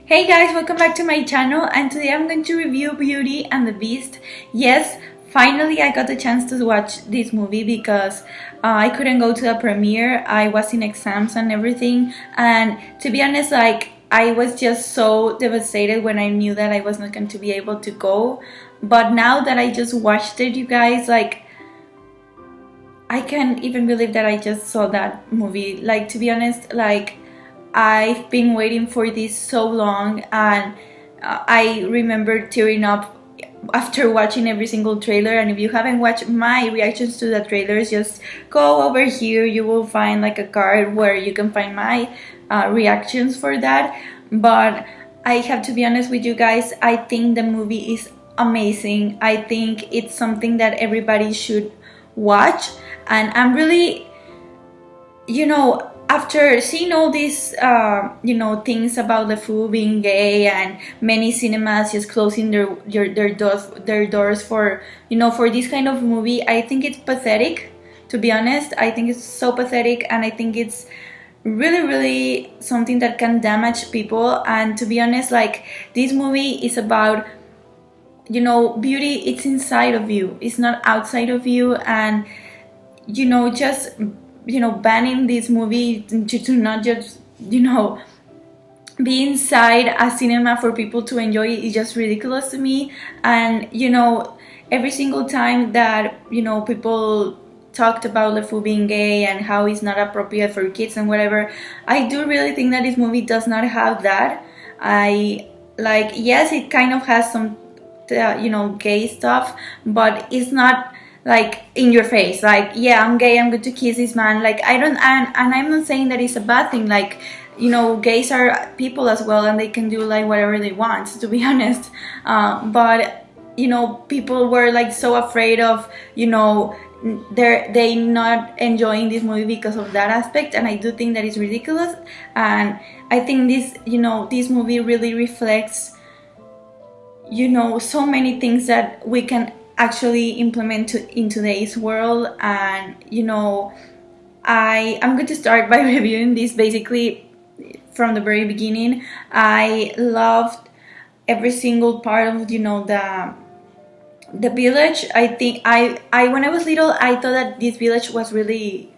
Hey guys, welcome back to my channel, and today I'm going to review Beauty and the Beast. Yes, finally I got the chance to watch this movie because I couldn't go to the premiere. I was in exams and everything, and to be honest, I was just so devastated when I knew that I was not going to be able to go. But now that I just watched it, you guys, I can't even believe that I just saw that movie. Like, to be honest, I've been waiting for this so long, and I remember tearing up after watching every single trailer. And if you haven't watched my reactions to the trailers, just go over here. You will find like a card where you can find my reactions for that. But I have to be honest with you guys, I think the movie is amazing. I think it's something that everybody should watch, and I'm really, after seeing all these things about the food being gay and many cinemas just closing their doors for for this kind of movie, I think it's pathetic. To be honest, I think it's so pathetic, and I think it's really something that can damage people. And to be honest, this movie is about beauty. It's inside of you, it's not outside of you. And just banning this movie to not just be inside a cinema for people to enjoy it is just ridiculous to me. And every single time that people talked about LeFou being gay and how it's not appropriate for kids and whatever, I do really think that this movie does not have that. I yes, it kind of has some gay stuff, but it's not in your face, yeah, I'm gay, I'm going to kiss this man. I don't, and I'm not saying that it's a bad thing. Gays are people as well, and they can do whatever they want, to be honest. But people were so afraid of they not enjoying this movie because of that aspect, and I do think that is ridiculous. And I think this movie really reflects so many things that we can actually implement in today's world. And I'm going to start by reviewing this basically from the very beginning. I loved every single part of the village. I think I when I was little, I thought that this village was really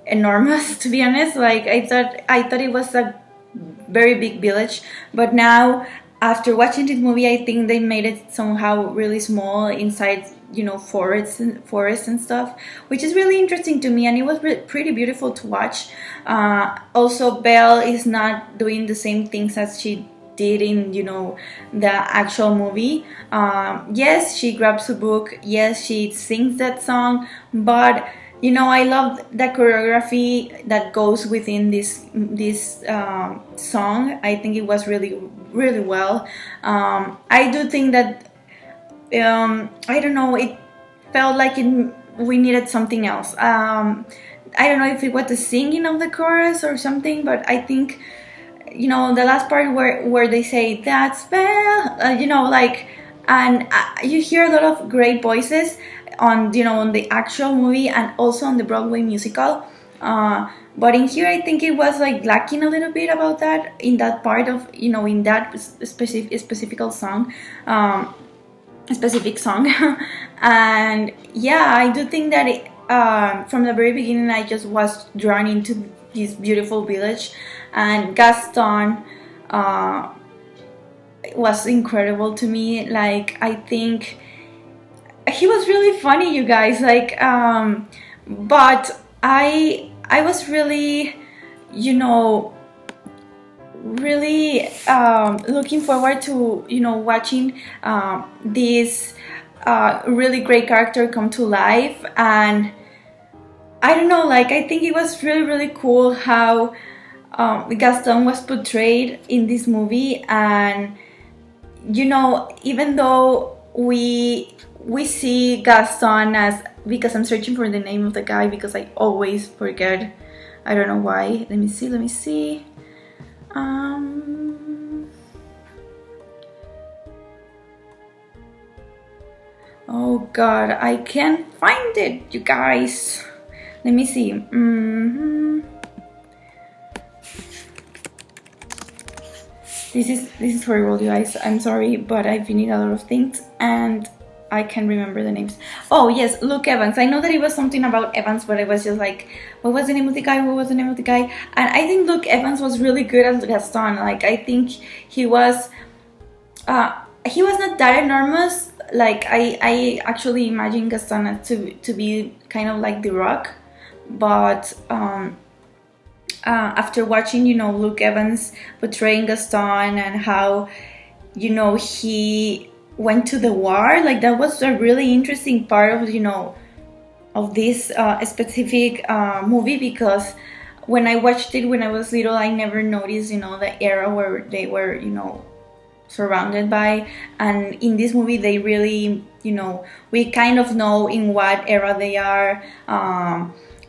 enormous, to be honest. I thought it was a very big village, but now after watching this movie, I think they made it somehow really small inside, forests and stuff, which is really interesting to me, and it was pretty beautiful to watch. Also, Belle is not doing the same things as she did in, the actual movie. Yes, she grabs a book. Yes, she sings that song, but I love the choreography that goes within this song. I think it was really well. I do think that I don't know. It felt like we needed something else. I don't know if it was the singing of the chorus or something, but I think the last part where they say that's Belle, and you hear a lot of great voices on on the actual movie and also on the Broadway musical. But in here, I think it was lacking a little bit about that in that part of in that specific song. And yeah, I do think that from the very beginning, I just was drawn into this beautiful village, and Gaston was incredible to me. I think he was really funny, you guys. But I was really really looking forward to watching this really great character come to life. And I don't know, I think it was really cool how Gaston was portrayed in this movie. And even though we see Gaston as, because I'm searching for the name of the guy because I always forget, I don't know why. Let me see. Oh god, I can't find it, you guys. Let me see. This is horrible, you guys. I'm sorry, but I've been eating a lot of things and I can't remember the names. Oh yes, Luke Evans. I know that it was something about Evans, but it was just like, what was the name of the guy? What was the name of the guy? And I think Luke Evans was really good as Gaston. Like I think he was not that enormous. Like I actually imagine Gaston as to be kind of like The Rock, but after watching, Luke Evans portraying Gaston and how, he went to the war, like that was a really interesting part of, of this specific movie, because when I watched it when I was little, I never noticed, the era where they were, surrounded by. And in this movie, they really, we kind of know in what era they are.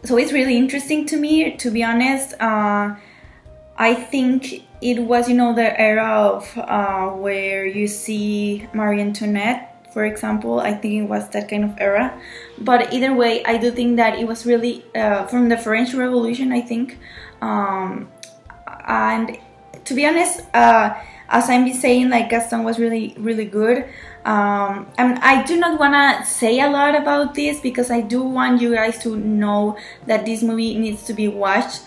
So it's really interesting to me, to be honest. I think it was, the era of where you see Marie Antoinette, for example. I think it was that kind of era. But either way, I do think that it was really from the French Revolution, I think. And to be honest, as I'm saying, like Gaston was really, really good. And I do not want to say a lot about this because I do want you guys to know that this movie needs to be watched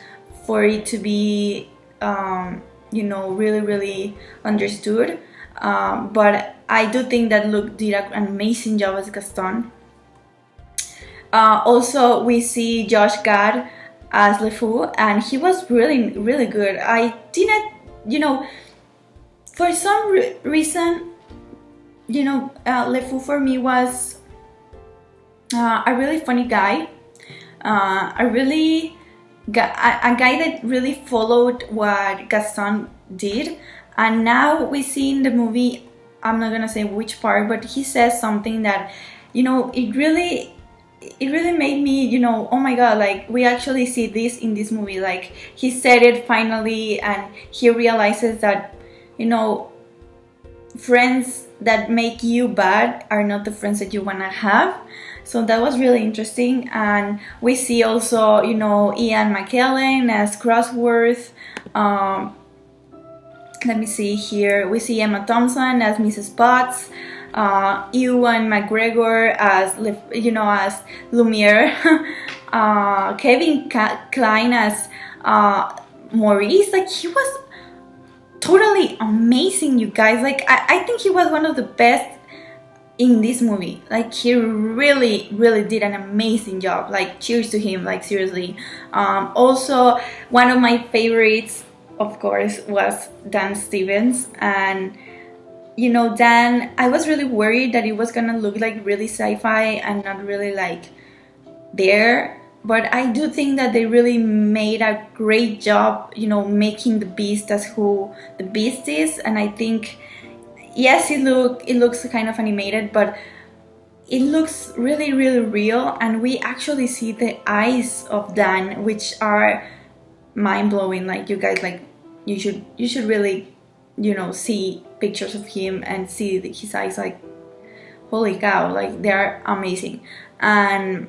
for it to be, really, really understood. But I do think that Luke did an amazing job as Gaston. Also, we see Josh Gad as LeFou, and he was really, really good. I didn't, for some reason, LeFou for me was a really funny guy, a guy that really followed what Gaston did. And now we see in the movie, I'm not gonna say which part, but he says something that, it really made me, oh my god, like we actually see this in this movie. Like he said it finally, and he realizes that, friends that make you bad are not the friends that you want to have. So that was really interesting. And we see also, Ian McKellen as Crossworth. Let me see here. We see Emma Thompson as Mrs. Potts. Ewan McGregor as, as Lumiere. Kevin Kline as Maurice. Like he was totally amazing, you guys. Like I think he was one of the best in this movie. Like he really, really did an amazing job. Like cheers to him, like seriously. Also, one of my favorites, of course, was Dan Stevens. And Dan, I was really worried that it was gonna look like really sci-fi and not really like there. But I do think that they really made a great job, making the Beast as who the Beast is. And I think, yes, it looks kind of animated, but it looks really, really real. And we actually see the eyes of Dan, which are mind-blowing. Like you guys, like you should really, see pictures of him and see his eyes. Like, holy cow! Like they are amazing. And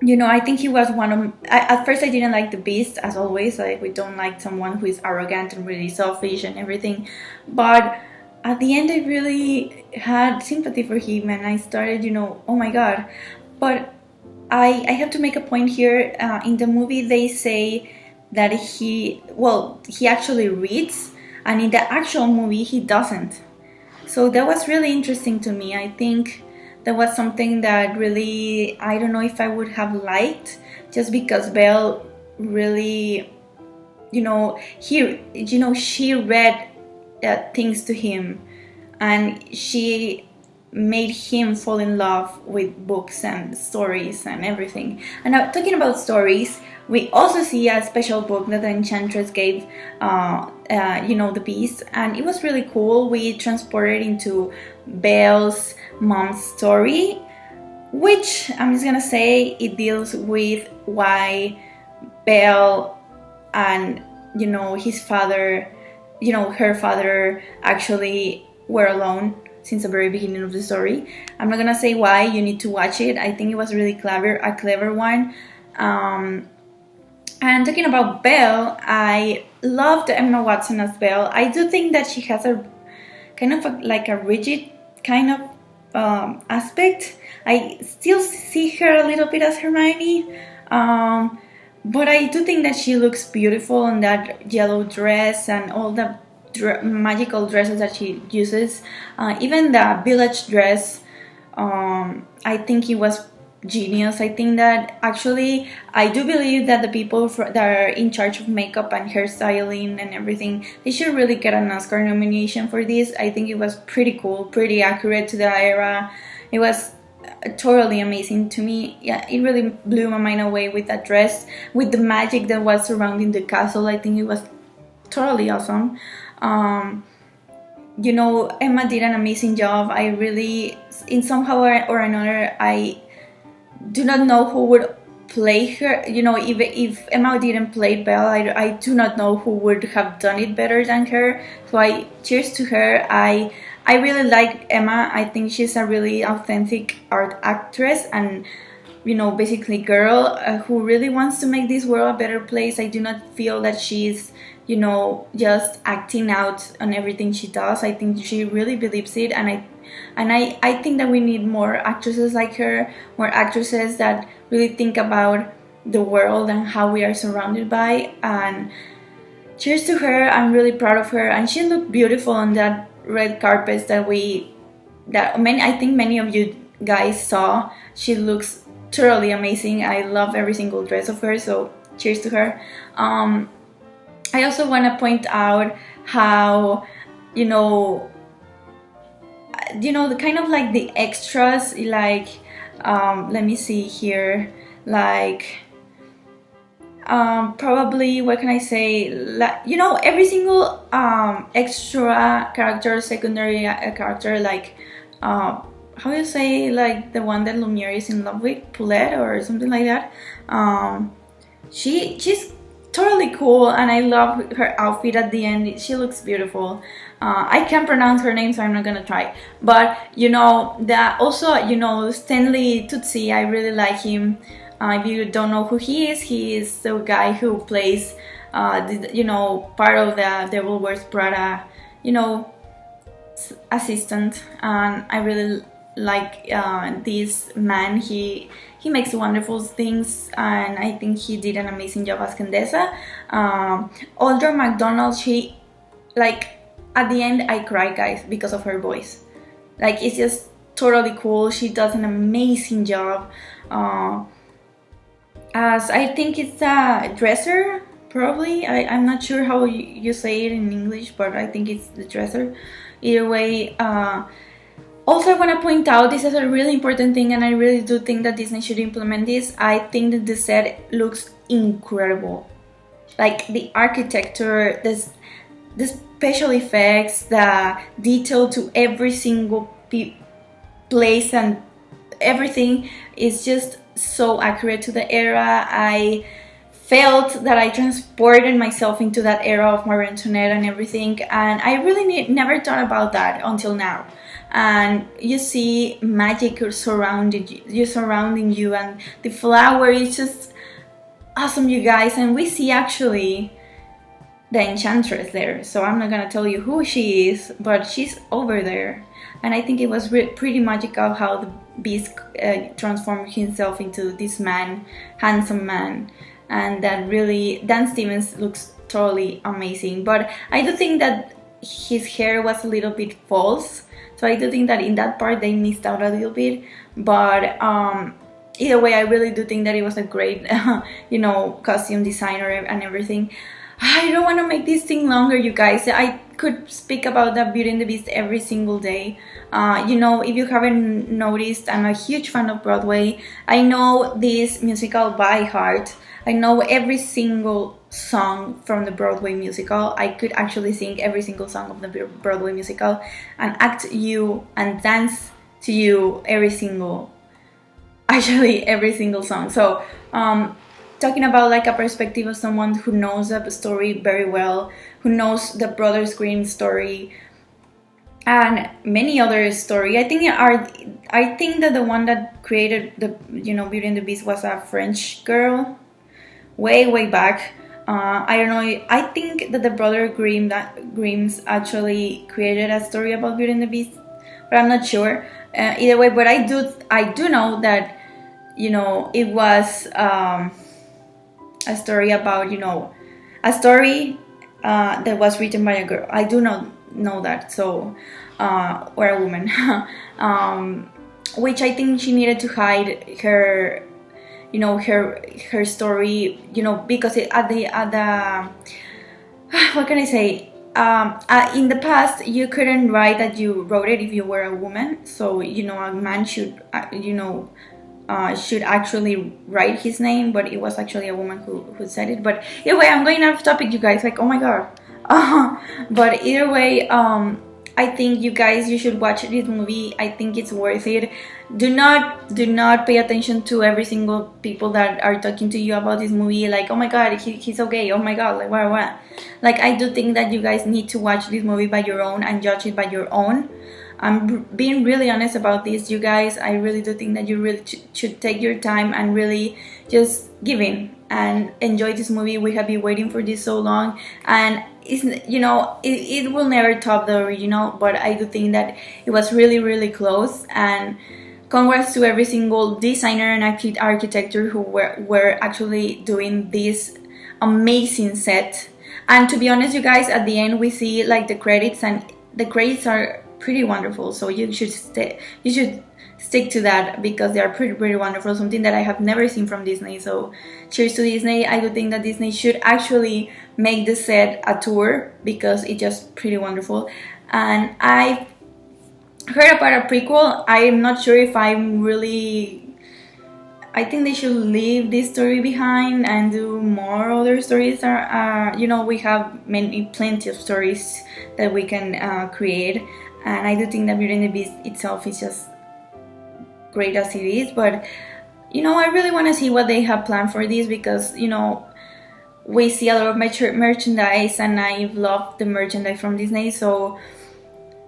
I think he was one of. At first, I didn't like the Beast, as always. Like we don't like someone who is arrogant and really selfish and everything. But at the end, I really had sympathy for him, and I started, oh my god. But I have to make a point here. In the movie, they say that he actually reads, and in the actual movie, he doesn't. So that was really interesting to me. I think that was something that really, I don't know if I would have liked, just because Belle really, she read things to him, and she made him fall in love with books and stories and everything. And now, talking about stories, we also see a special book that the Enchantress gave, the Beast, and it was really cool. We transported into Belle's mom's story, which I'm just gonna say it deals with why Belle and his father, her father actually were alone since the very beginning of the story. I'm not gonna say why. You need to watch it. I think it was really a clever one. And talking about Belle, I loved Emma Watson as well. I do think that she has a kind of like a rigid kind of aspect. I still see her a little bit as Hermione, but I do think that she looks beautiful in that yellow dress and all the magical dresses that she uses. Even the village dress, I think it was genius. I think that actually, I do believe that the people that are in charge of makeup and hairstyling and everything, they should really get an Oscar nomination for this. I think it was pretty cool, pretty accurate to the era. It was totally amazing to me. Yeah, it really blew my mind away with that dress, with the magic that was surrounding the castle. I think it was totally awesome. Emma did an amazing job. I really, in somehow or another, I do not know who would play her. If Emma didn't play Belle, I do not know who would have done it better than her. So I cheers to her. I really like Emma. I think she's a really authentic art actress and basically girl who really wants to make this world a better place. I do not feel that she's just acting out on everything she does. I think she really believes it, and I think that we need more actresses like her, more actresses that really think about the world and how we are surrounded by. And cheers to her. I'm really proud of her, and she looked beautiful on that red carpet I think many of you guys saw. She looks totally amazing. I love every single dress of her, so cheers to her. I also want to point out how the kind of like the extras, like let me see here, like probably, what can I say, like, every single extra character, secondary character, like how do you say, like the one that Lumiere is in love with, Paulette or something like that. She's totally cool, and I love her outfit at the end. She looks beautiful. I can't pronounce her name, so I'm not gonna try. But that also, Stanley Tucci, I really like him. If you don't know who he is the guy who plays part of the Devil Wears Prada assistant. And I really like this man. He makes wonderful things, and I think he did an amazing job as Condesa. Audra McDonald, she, like, at the end I cried, guys, because of her voice. Like, it's just totally cool. She does an amazing job. As I think it's a dresser, probably. I'm not sure how you say it in English, but I think it's the dresser. Either way, also, I want to point out, this is a really important thing, and I really do think that Disney should implement this. I think that the set looks incredible. Like, the architecture, the special effects, the detail to every single place, and everything is just so accurate to the era. I felt that I transported myself into that era of Marie Antoinette and everything, and I really never thought about that until now. And you see magic surrounding you, and the flower is just awesome, you guys. And we see actually the enchantress there, so I'm not gonna tell you who she is, but she's over there. And I think it was pretty magical how the Beast transformed himself into this man, handsome man, and that really, Dan Stevens looks totally amazing. But I do think that his hair was a little bit false, so I do think that in that part they missed out a little bit. But either way, I really do think that it was a great costume designer and everything. I don't want to make this thing longer, you guys. I could speak about the Beauty and the Beast every single day. If you haven't noticed, I'm a huge fan of Broadway. I know this musical by heart. I know every single song from the Broadway musical. I could actually sing every single song of the Broadway musical and act you and dance to you every single song. So talking about like a perspective of someone who knows the story very well, who knows the Brothers Grimm story and many other story. I think that the one that created the Beauty and the Beast was a French girl way back. I don't know. I think that the brother Grimm's actually created a story about Beauty and the Beast, but I'm not sure. Either way, but I do know that it was a story about a story that was written by a girl. I do not know that, so or a woman, which I think she needed to hide her her story, because at the what can I say, in the past you couldn't write that you wrote it if you were a woman, so a man should actually write his name, but it was actually a woman who said it. But either way, I'm going off topic, you guys, like, oh my god. But either way, I think you should watch this movie. I think it's worth it. Do not pay attention to every single people that are talking to you about this movie, like, oh my god, he's so gay, oh my god, like what. Like, I do think that you guys need to watch this movie by your own and judge it by your own. I'm being really honest about this, you guys. I really do think that you really should take your time and really just give in and enjoy this movie. We have been waiting for this so long, and it will never top the original, but I do think that it was really, really close. And congrats to every single designer and architecture who were actually doing this amazing set. And to be honest, you guys, at the end we see like the credits, and the credits are pretty wonderful, so you should stick to that, because they are pretty wonderful, something that I have never seen from Disney. So cheers to Disney. I do think that Disney should actually make the set a tour, because it's just pretty wonderful. And I heard about a prequel. I'm not sure if I think they should leave this story behind and do more other stories. We have plenty of stories that we can create, and I do think that Beauty and the Beast itself is just great as it is. But I really want to see what they have planned for this, because we see a lot of merchandise, and I've loved the merchandise from Disney. So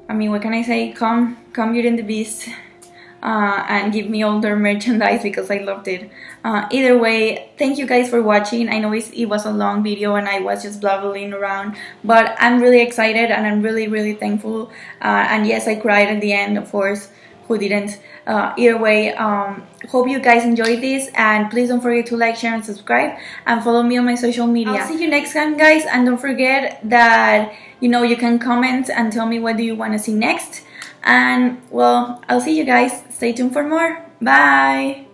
I mean, what can I say? Come Beauty and the Beast, and give me all their merchandise, because I loved it. Either way, thank you guys for watching. I know it was a long video and I was just blabbering around, but I'm really excited and I'm really, really thankful. And yes, I cried at the end, of course. Who didn't? Either way, hope you guys enjoyed this, and please don't forget to like, share, and subscribe, and follow me on my social media. I'll see you next time, guys, and don't forget that you can comment and tell me what do you want to see next. And well, I'll see you guys. Stay tuned for more. Bye.